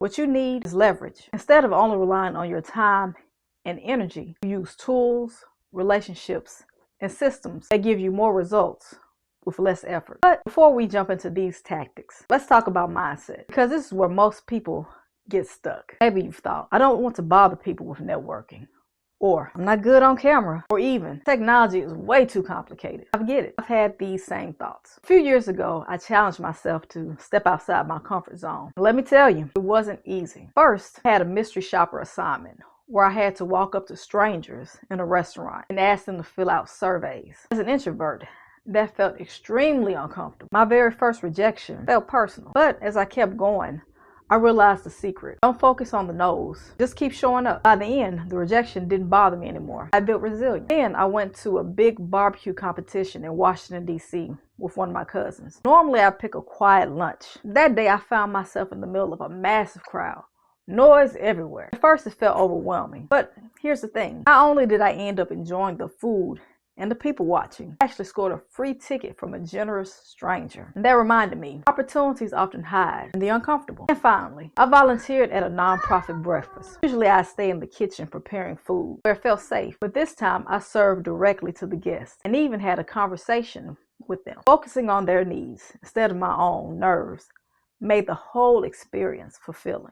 What you need is leverage. Instead of only relying on your time and energy, you use tools, relationships, and systems that give you more results with less effort. But before we jump into these tactics, let's talk about mindset, because this is where most people get stuck. Maybe you've thought, I don't want to bother people with networking, or I'm not good on camera, or even technology is way too complicated. I get it. I've had these same thoughts. A few years ago, I challenged myself to step outside my comfort zone. Let me tell you, it wasn't easy. First, I had a mystery shopper assignment where I had to walk up to strangers in a restaurant and ask them to fill out surveys. As an introvert, that felt extremely uncomfortable. My very first rejection felt personal. But as I kept going, I realized the secret. Don't focus on the no's. Just keep showing up. By the end, the rejection didn't bother me anymore. I built resilience. Then I went to a big barbecue competition in Washington, D.C. with one of my cousins. Normally, I pick a quiet lunch. That day, I found myself in the middle of a massive crowd. Noise everywhere. At first, it felt overwhelming. But here's the thing. Not only did I end up enjoying the food and the people watching, I actually scored a free ticket from a generous stranger. And that reminded me, opportunities often hide in the uncomfortable. And finally, I volunteered at a nonprofit breakfast. Usually I stay in the kitchen preparing food where it felt safe, but this time I served directly to the guests and even had a conversation with them. Focusing on their needs instead of my own nerves made the whole experience fulfilling.